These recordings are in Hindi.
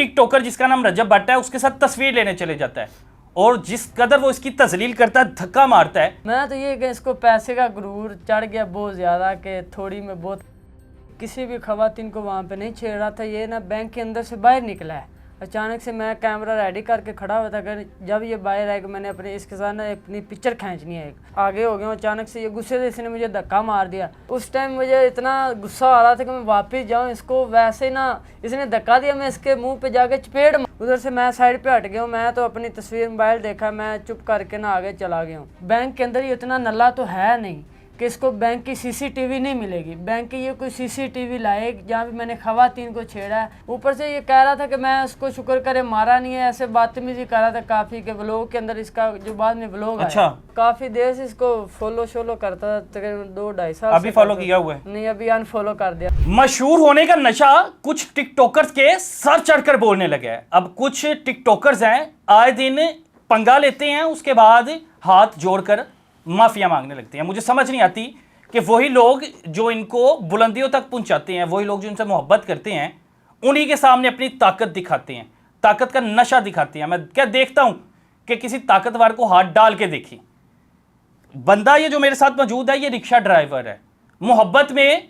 टिकटॉकर जिसका नाम रजब भट्ट है उसके साथ तस्वीर लेने चले जाता है और जिस कदर वो इसकी तजलील करता है, धक्का मारता है। मैं तो ये कि इसको पैसे का गुरूर चढ़ गया बहुत ज़्यादा कि थोड़ी में बहुत किसी भी खवातीन को वहाँ पे नहीं छेड़ रहा था। ये ना बैंक के अंदर से बाहर निकला है, अचानक से मैं कैमरा रेडी करके खड़ा हुआ था। अगर जब ये बाहर आएगा मैंने अपने इसके साथ ना अपनी पिक्चर खींचनी है, आगे हो गया। अचानक से ये गुस्से से इसने मुझे धक्का मार दिया। उस टाइम मुझे इतना गुस्सा आ रहा था कि मैं वापस जाऊँ इसको, वैसे ना इसने धक्का दिया, मैं इसके मुंह पे जाके चपेट। उधर से मैं साइड पे हट गया हूँ। मैं तो अपनी तस्वीर मोबाइल देखा, मैं चुप करके ना आगे चला गया हूँ। बैंक के अंदर ये इतना नल्ला तो है नहीं कि इसको बैंक की सीसीटीवी नहीं मिलेगी। बैंक की ये कोई सीसीटीवी लाए जहाँ भी मैंने खवातीन को छेड़ा है। ऊपर से ये कह रहा था कि मैं उसको शुक्र करे मारा नहीं है, ऐसे बदतमीजी कर रहा था काफ़ी के व्लॉग के अंदर। इसका जो बाद में व्लॉग अच्छा, काफ़ी देर से इसको फॉलो शोलो करता था, तकरीबन 2-2.5 साल। अभी फॉलो किया हुआ है? नहीं, अभी अनफॉलो कर दिया। मशहूर होने का नशा कुछ टिकटॉकर्स के सर चढ़कर बोलने लगे हैं। अब कुछ टिकटॉकर्स हैं आए दिन पंगा लेते हैं, उसके बाद हाथ जोड़कर माफिया मांगने लगते हैं। मुझे समझ नहीं आती कि वही लोग जो इनको बुलंदियों तक पहुंचाते हैं, वही लोग जो इनसे मोहब्बत करते हैं, उन्हीं के सामने अपनी ताकत दिखाते हैं, ताकत का नशा दिखाते हैं। मैं क्या देखता हूं कि किसी ताकतवर को हाथ डाल के देखी। बंदा ये जो मेरे साथ मौजूद है ये रिक्शा ड्राइवर है। मोहब्बत में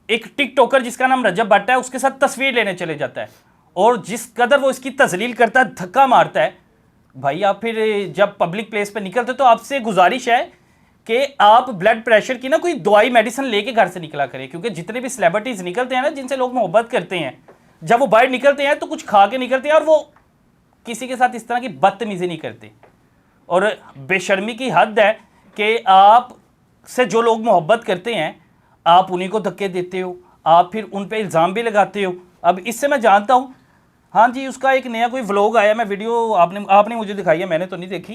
एक टिकटॉकर जिसका नाम रजब भट्ट है उसके साथ तस्वीर लेने चले जाता है और जिस कदर वो इसकी तजलील करता है, धक्का मारता है। भाई आप फिर जब पब्लिक प्लेस पे निकलते तो आपसे गुजारिश है कि आप ब्लड प्रेशर की ना कोई दवाई मेडिसिन लेके घर से निकला करें, क्योंकि जितने भी सेलिब्रिटीज निकलते हैं ना, जिनसे लोग मोहब्बत करते हैं, जब वो बाहर निकलते हैं तो कुछ खा के निकलते हैं और वो किसी के साथ इस तरह की बदतमीजी नहीं करते। और बेशर्मी की हद है कि आप से जो लोग मोहब्बत करते हैं आप उन्हीं को धक्के देते हो, आप फिर उन पर इल्ज़ाम भी लगाते हो। अब इससे मैं जानता हूँ, हाँ जी, उसका एक नया कोई व्लॉग आया, मैं वीडियो आपने मुझे दिखाई है, मैंने तो नहीं देखी,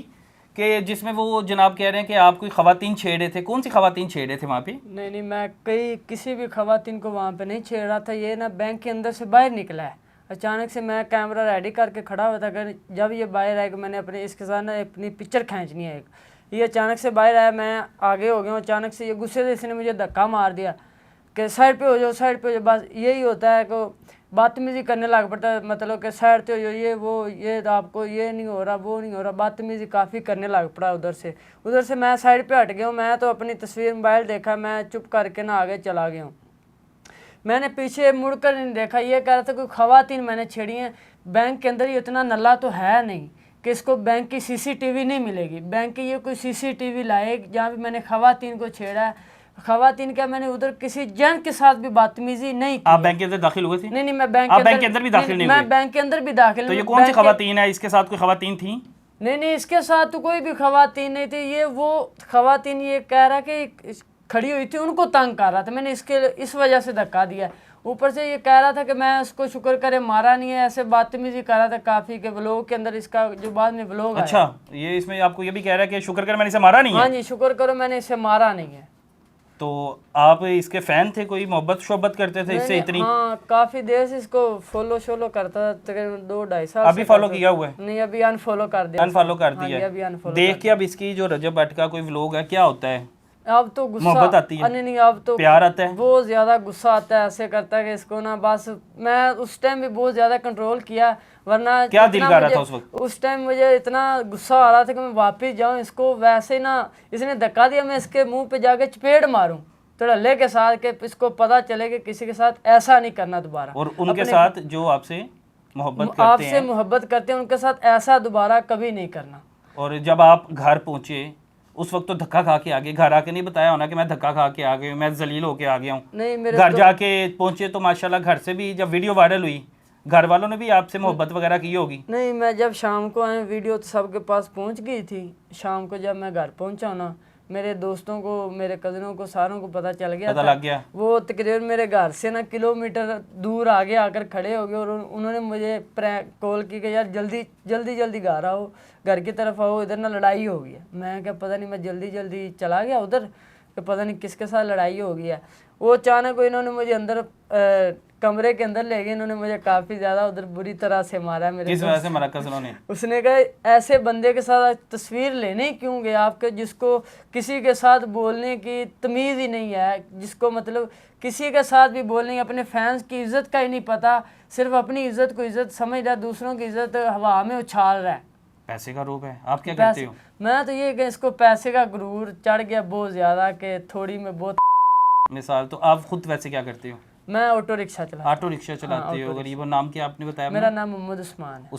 कि जिसमें वो जनाब कह रहे हैं कि आप कोई खवातीन छेड़े थे। कौन सी खवातीन छेड़े थे वहाँ पे? नहीं, मैं किसी भी खवातीन को वहाँ पे नहीं छेड़ रहा था। ये ना बैंक के अंदर से बाहर निकला है, अचानक से मैं कैमरा रेडी करके खड़ा हुआ था। अगर जब ये बाहर आएगा मैंने अपने इसके साथ ना अपनी पिक्चर खींचनी है। ये अचानक से बाहर आया, मैं आगे हो गया हूँ। अचानक से ये गुस्से से इसने मुझे धक्का मार दिया कि साइड पे हो जाओ, साइड पे हो जाओ। बस यही होता है कि बदतमीजी करने लग पड़ता है, मतलब कि साइड पे हो जाओ, ये वो, ये आपको ये नहीं हो रहा, वो नहीं हो रहा। बदतमीजी काफ़ी करने लग पड़ा उधर से मैं साइड पे हट गया हूँ। मैं तो अपनी तस्वीर मोबाइल देखा, मैं चुप करके ना आगे चला गया हूँ। मैंने पीछे मुड़कर नहीं देखा। ये कह रहा था कोई खवातीन मैंने छेड़ी हैं। बैंक के अंदर ये इतना नल्ला तो है नहीं कि इसको बैंक की सीसीटीवी नहीं मिलेगी। बैंक की ये कोई सीसीटीवी लाए जहाँ भी मैंने खवातीन को छेड़ा है। खवातीन क्या, मैंने उधर किसी जेंट्स के साथ भी बदतमीजी नहीं की। आप बैंक के अंदर दाखिल हुए थे? नहीं, मैं बैंक के अंदर भी दाखिल नहीं हुए? मैं बैंक के अंदर भी दाखिल। तो ये कौन सी खवातीन है? इसके साथ कोई खवातीन थी? नहीं, इसके साथ तो कोई भी खवातीन नहीं थी। ये वो खवातीन ये कह रहा कि खड़ी हुई थी, उनको तंग कर रहा था। मैंने इस वजह से धक्का दिया। ऊपर से ये कह रहा था कि मैं उसको शुक्र करे मारा नहीं है, ऐसे बदतमीजी कर रहा था काफ़ी के व्लॉग के अंदर। इसका जो बाद में व्लॉग है। अच्छा, ये इसमें आपको ये भी कह रहा है कि शुक्र कर मैंने इसे मारा नहीं है? हाँ जी, शुक्र करो मैंने इसे मारा नहीं है। तो आप इसके फैन थे, कोई मोहब्बत शोहब्बत करते थे इससे इतनी? हाँ, काफ़ी देर से इसको फॉलो शोलो करता था, तकरीबन 2-2.5 साल। अभी फॉलो किया हुआ है? नहीं, अभी अनफॉलो कर दिया। अनफॉलो कर दिया? अभी अनफॉलो देख के अब इसकी जो रजब भट्ट का कोई व्लॉग है, क्या होता है? अब तो गुस्सा, मोहब्बत आती है? नहीं, अब तो प्यार आता है? बहुत ज़्यादा गुस्सा आता है। ऐसे करता है कि इसको ना, बस मैं उस टाइम भी बहुत ज़्यादा कंट्रोल किया, वरना क्या दिल कर रहा था उस वक्त? उस टाइम मुझे इतना गुस्सा आ रहा था कि मैं वापस जाऊँ इसको, वैसे ना इसने धक्का दिया, मैं इसके मुंह पे जाके चपेट मारूं धड़ल्ले के साथ, कि इसको पता चले कि किसी के साथ ऐसा नहीं करना दोबारा। और उनके साथ जो आपसे मोहब्बत करते हैं उनके साथ ऐसा दोबारा कभी नहीं करना। और जब आप घर पहुंचे उस वक्त तो धक्का खा के आ गए, घर आके नहीं बताया होना कि मैं धक्का खा के आ गया, मैं जलील होके आ गया हूँ? नहीं, मेरे घर जाके पहुंचे तो माशाल्लाह घर से भी जब वीडियो वायरल हुई घर वालों ने भी आपसे मोहब्बत वगैरह की होगी? नहीं, मैं जब शाम को आए वीडियो तो सबके पास पहुंच गई थी। शाम को जब मैं घर पहुंचा ना, मेरे दोस्तों को, मेरे कज़नों को, सारों को पता चल गया, पता लग गया। वो तकरीबन मेरे घर से ना किलोमीटर दूर आगे आकर खड़े हो गए और उन्होंने मुझे कॉल की कि यार जल्दी घर आओ, घर की तरफ आओ, इधर ना लड़ाई हो गई है। मैं क्या पता नहीं, मैं जल्दी चला गया उधर कि पता नहीं किसके साथ लड़ाई हो गई है। वो अचानक इन्होंने मुझे अंदर कमरे के अंदर ले गए, इन्होंने मुझे काफ़ी ज़्यादा उधर बुरी तरह से मारा मेरे किस वजह से मारा कस उन्होंने? उसने कहा ऐसे बंदे के साथ तस्वीर लेने क्यों गए आपके, जिसको किसी के साथ बोलने की तमीज़ ही नहीं है, जिसको मतलब किसी के साथ भी बोलने, अपने फैंस की इज्जत का ही नहीं पता, सिर्फ अपनी इज्जत को इज्जत समझ रहा है, दूसरों की इज्जत हवा में उछाल रहा है। पैसे का रूप है। आप क्या करते हो? मैं तो ये कि इसको पैसे का गुरूर चढ़ गया बहुत ज़्यादा, कि थोड़ी में बहुत। मिसाल तो आप खुद वैसे क्या करते हो? मैं ऑटो रिक्शा चलाता ऑटो रिक्शा चलाते हो। गरीब नाम क्या आपने बताया? मेरा नाम मोहम्मद उस्मान है।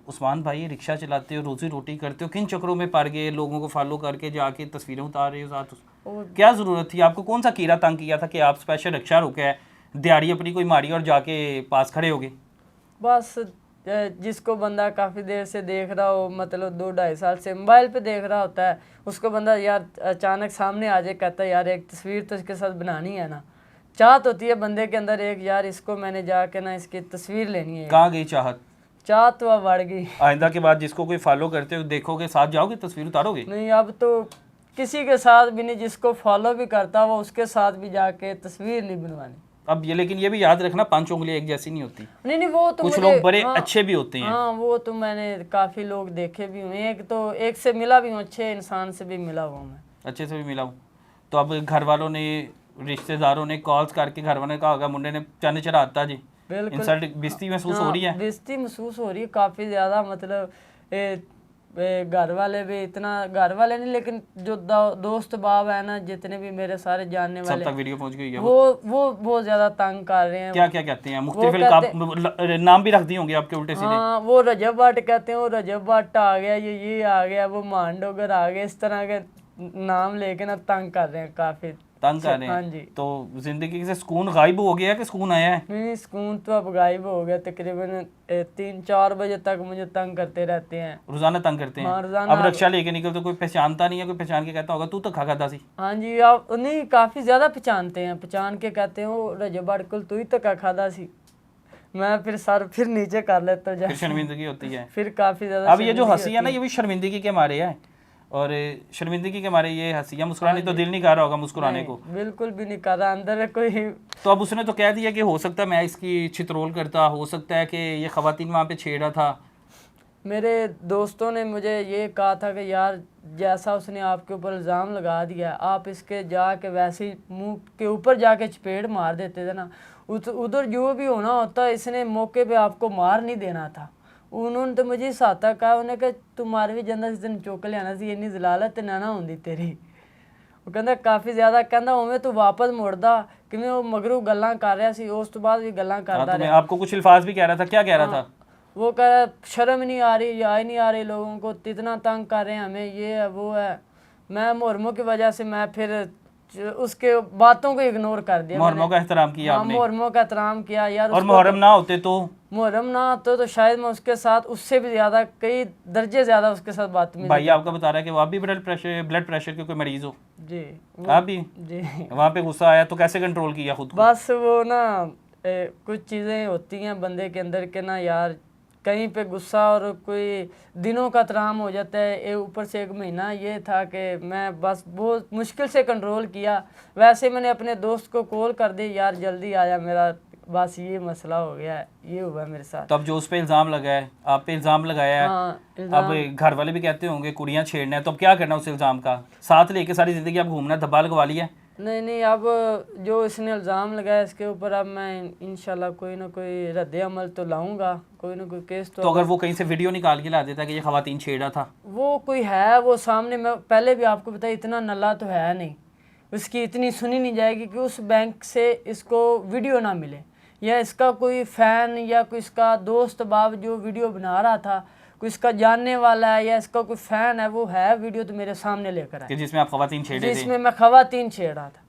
उस्मान भाई, रिक्शा चलाते हो, रोजी रोटी करते हो, किन चक्रों में पड़ गए? लोगों को फॉलो करके जाके तस्वीरें उतार रहे हो साथ? क्या ज़रूरत थी? आपको कौन सा कीड़ा तंग किया था कि आप स्पेशल रिक्शा रुके दिहाड़ी अपनी कोई मारी और जाके पास खड़े हो गए? बस जिसको बंदा काफ़ी देर से देख रहा हो, मतलब 2-2.5 साल से मोबाइल पे देख रहा होता है, उसको बंदा यार अचानक सामने आ जाए, कहता है यार एक तस्वीर तो इसके साथ बनानी है ना। चाहत होती है बंदे के अंदर एक, यार इसको मैंने जाके ना इसकी तस्वीर लेनी है। कहाँ गई चाहत? चाहत तो अब बढ़ गई। आइंदा के बाद जिसको कोई फॉलो करते हो देखोगे, साथ जाओगे, तस्वीर उतारोगे? नहीं, अब तो किसी के साथ भी नहीं, जिसको फॉलो भी करता वो उसके साथ भी जाके तस्वीर नहीं बनवानी। अब ये, लेकिन ये भी याद रखना, 5 उंगलियां एक जैसी नहीं होती। नहीं, वो तो कुछ लोग बड़े अच्छे भी होते हैं। हाँ, वो तो मैंने काफ़ी लोग देखे भी हुए, एक से मिला भी हूँ, अच्छे इंसान से भी मिला हुआ मैं। अच्छे से भी मिला हूँ। तो अब घर वालों ने, रिश्तेदारों ने कॉल्स करके घर वालों ने कहा होगा मुंडे ने चंद चढ़ाता जी, बिल्कुल इंसल्ट, बेइज्जती महसूस हो रही है? बेइज्जती महसूस हो रही है काफ़ी ज़्यादा, मतलब घर वाले भी इतना, घर वाले नहीं लेकिन जो दोस्त बाब है ना, जितने भी मेरे सारे जानने वाले, सब तक वीडियो पहुंच गई है। वो बहुत ज़्यादा तंग कर रहे हैं। क्या क्या कहते हैं? मुख्तलिफ नाम भी रख दिए होंगे आपके उल्टे सीधे। हाँ, वो रजब भट्ट कहते हैं, वो रजब भट्ट आ गया, ये आ गया, वो मांडोगर आ गया, इस तरह के नाम लेके ना तंग कर रहे हैं, काफ़ी तंग कर रहे हैं। हाँ जी। तो जिंदगी से सुकून गायब हो गया कि सुकून आया है? नहीं, सुकून तो अब गायब हो गया। तकरीबन 3-4 बजे तक मुझे तंग करते रहते हैं। रोजाना तंग करते हैं? हाँ, रोजाना। अब रक्षा लेके निकल तो कोई पहचानता नहीं है? कोई पहचान के कहता होगा तू तो खा खाता सी? हाँ जी, आप नहीं, काफ़ी ज़्यादा पहचानते हैं, पहचान के कहते हैं वो रजब भट्ट कुल तू ही तो खादा सी। मैं फिर सर फिर नीचे कर लेता हूँ, फिर शर्मिंदगी होती है। फिर काफ़ी ज़्यादा। अब ये जो हंसी है ना, ये भी शर्मिंदगी के मारे है, और शर्मिंदगी के मारे ये हंसी है। मुस्कुराने तो दिल नहीं कर रहा होगा मुस्कुराने को? बिल्कुल भी नहीं कर रहा, अंदर है कोई। तो अब उसने तो कह दिया कि हो सकता है मैं इसकी चित्रोल करता, हो सकता है कि ये खवातीन वहाँ पे छेड़ा था। मेरे दोस्तों ने मुझे ये कहा था कि यार जैसा उसने आपके ऊपर इल्ज़ाम लगा दिया, आप इसके जाके वैसे ही मुंह के ऊपर जाके चपेट मार देते थे ना, उधर जो भी होना होता, इसने मौके पे आपको मार नहीं देना था। उन्होंने तो मुझे साथा कहा, उन्हें कहा तू मार भी जाता इस दिन चुक लिया सी, इन्नी जलालत ना ना होंदी तेरी। वो कहता काफ़ी ज़्यादा, कहता उमें तू वापस मुड़दा कि मैं वो मगरू गल्लां कर रहा सी, उस तो बाद भी गल्लां करता रहा। आपको कुछ अल्फाज भी कह रहा था, क्या कह रहा था? वो कह रहा शर्म नहीं आ रही, या नहीं आ रही, लोगों को इतना तंग कर रहे हैं हमें, ये है वो है। मैं मुहर्रमों की वजह से मैं फिर उसके बातों को इग्नोर कर दिया। मुहर्रमों का एहतराम किया आपने? मुहर्रमों का एहतराम किया यार। और मुहर्रम ना होते तो? मुहर्रम ना होते तो शायद मैं उसके साथ उससे भी ज़्यादा, कई दर्जे ज़्यादा उसके साथ बात में। भाई आपका बता रहा है कि आप भी ब्लड प्रेशर के कोई मरीज हो? जी। आप भी? जी। वहाँ पे गुस्सा आया तो कैसे कंट्रोल किया खुद को? बस वो ना कुछ चीज़ें होती हैं बंदे के अंदर के ना यार, कहीं पे गुस्सा और कोई दिनों का तराम हो जाता है। ऊपर से 1 महीना ये था कि मैं बस बहुत मुश्किल से कंट्रोल किया। वैसे मैंने अपने दोस्त को कॉल कर दी, यार जल्दी आया, मेरा बस ये मसला हो गया है, ये हुआ मेरे साथ। तो अब जो उस पर इल्ज़ाम लगा है, आप पे इल्ज़ाम लगाया है, हाँ, अब घर वाले भी कहते होंगे कुड़ियाँ छेड़ना है, तो अब क्या करना उस इल्ज़ाम का? साथ लेके सारी ज़िंदगी अब घूमना, धब्बा लगवा लिया? नहीं, अब जो इसने इल्ज़ाम लगाया इसके ऊपर अब मैं इंशाल्लाह कोई ना कोई रद्द अमल तो लाऊंगा, कोई ना कोई केस तो अगर वो कहीं से वीडियो निकाल के ला देता कि ये खवातीन छेड़ा था, वो कोई है वो सामने, मैं पहले भी आपको बताया इतना नल्ला तो है नहीं, उसकी इतनी सुनी नहीं जाएगी कि उस बैंक से इसको वीडियो ना मिले, या इसका कोई फ़ैन या कोई इसका दोस्त बाब जो वीडियो बना रहा था, कोई इसका जानने वाला है या इसका कोई फ़ैन है, वो है वीडियो तो मेरे सामने लेकर आए कि जिसमें आप खवातीन छेड़े थे? जिसमें मैं खवातीन छेड़ रहा था।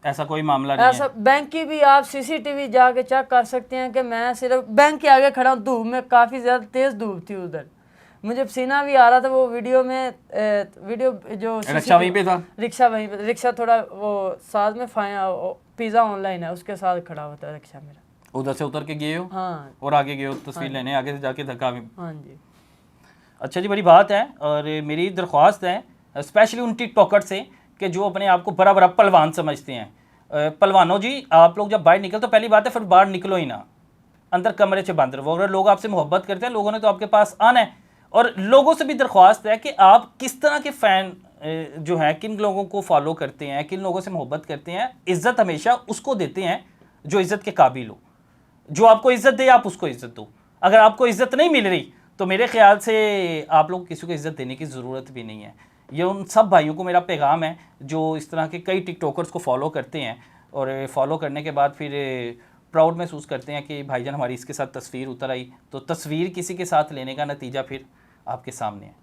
ऐसा कोई मामला नहीं ऐसा बैंक की भी आप सीसीटीवी जाके चेक कर सकते हैं कि मैं सिर्फ बैंक के आगे खड़ा हूँ, धूप में, काफ़ी ज़्यादा तेज़ धूप थी उधर, मुझे पसीना भी आ रहा था। वो वीडियो में वीडियो जो रिक्शा वहीं पे था? रिक्शा वहीं पे, रिक्शा थोड़ा वो साथ में पिज़्ज़ा ऑनलाइन है उसके साथ खड़ा होता है रिक्शा मेरा। उधर से उतर के गए हो? हाँ। और आगे गए हो तस्वीर लेने, आगे से जाके धक्का भी? हाँ जी। अच्छा जी, बड़ी बात है। और मेरी दरख्वास्त है स्पेशली उन टिकटॉकर से कि जो अपने आप को बड़ा बड़ा पहलवान समझते हैं, पहलवानों जी, आप लोग जब बाहर निकल तो पहली बात है फिर बाहर निकलो ही ना, अंदर कमरे से बंद रहो। अगर लोग आपसे मोहब्बत करते हैं, लोगों ने तो आपके पास आना है। और लोगों से भी दरख्वास्त है कि आप किस तरह के फ़ैन जो हैं, किन लोगों को फॉलो करते हैं, किन लोगों से मोहब्बत करते हैं। इज़्ज़त हमेशा उसको देते हैं जो इज़्ज़त के काबिल हो। जो आपको इज़्ज़त दे आप उसको इज़्ज़त दो। अगर आपको इज़्ज़त नहीं मिल रही तो मेरे ख्याल से आप लोग किसी को इज़्ज़त देने की ज़रूरत भी नहीं है। ये उन सब भाइयों को मेरा पैगाम है जो इस तरह के कई टिकटॉकर्स को फॉलो करते हैं और फॉलो करने के बाद फिर प्राउड महसूस करते हैं कि भाईजान हमारी इसके साथ तस्वीर उतर आई। तो तस्वीर किसी के साथ लेने का नतीजा फिर आपके सामने है।